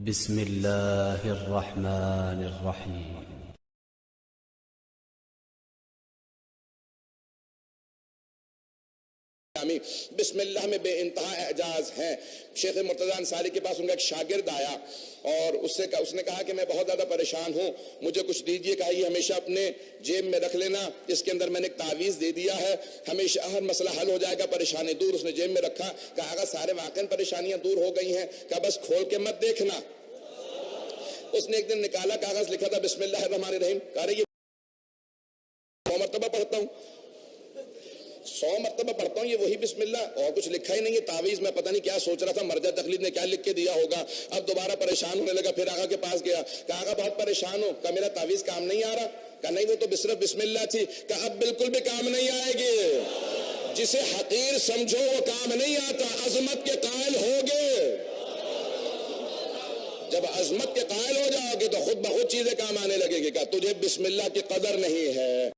بسم الله الرحمن الرحيم. بسم اللہ میں بے انتہا اعجاز ہیں. شیخ مرتضیٰ انصاری کے پاس ان کا ایک شاگرد آیا اور اس نے کہا کہ میں بہت زیادہ پریشان ہوں, مجھے کچھ دیجئے. کہا یہ ہمیشہ اپنے جیب میں رکھ لینا, اس کے اندر میں نے ایک تعویذ دے دیا ہے, ہمیشہ ہر مسئلہ حل ہو جائے گا, پریشانی دور. اس نے جیب میں رکھا. کہا اگر سارے واقعی پریشانیاں دور ہو گئی ہیں, کہا بس کھول کے مت دیکھنا. اس نے ایک دن نکالا, کاغذ لکھا تھا بسم اللہ الرحمن الرحیم. کہا رہے یہ 100 مرتبہ پڑھتا ہوں, 100 مرتبہ پڑھتا ہوں, یہ وہی بسم اللہ, اور کچھ لکھا ہی نہیں ہے. تعویذ میں پتہ نہیں کیا سوچ رہا تھا, مرجع تقلید نے کیا لکھ کے دیا ہوگا. اب دوبارہ پریشان ہونے لگا, پھر آقا کے پاس گیا. کہا آقا بہت پریشان ہوں. کہا میرا تعویذ کام نہیں آ رہا. کہا نہیں وہ تو صرف بسم اللہ تھی. کہا اب بالکل بھی کام نہیں آئے گی. جسے حقیر سمجھو وہ کام نہیں آتا, عظمت کے قائل ہوگے. جب عظمت کے قائل ہو جاؤ گے تو خود بخود چیزیں کام آنے لگے گی. کہا تجھے بسم اللہ کی قدر نہیں ہے.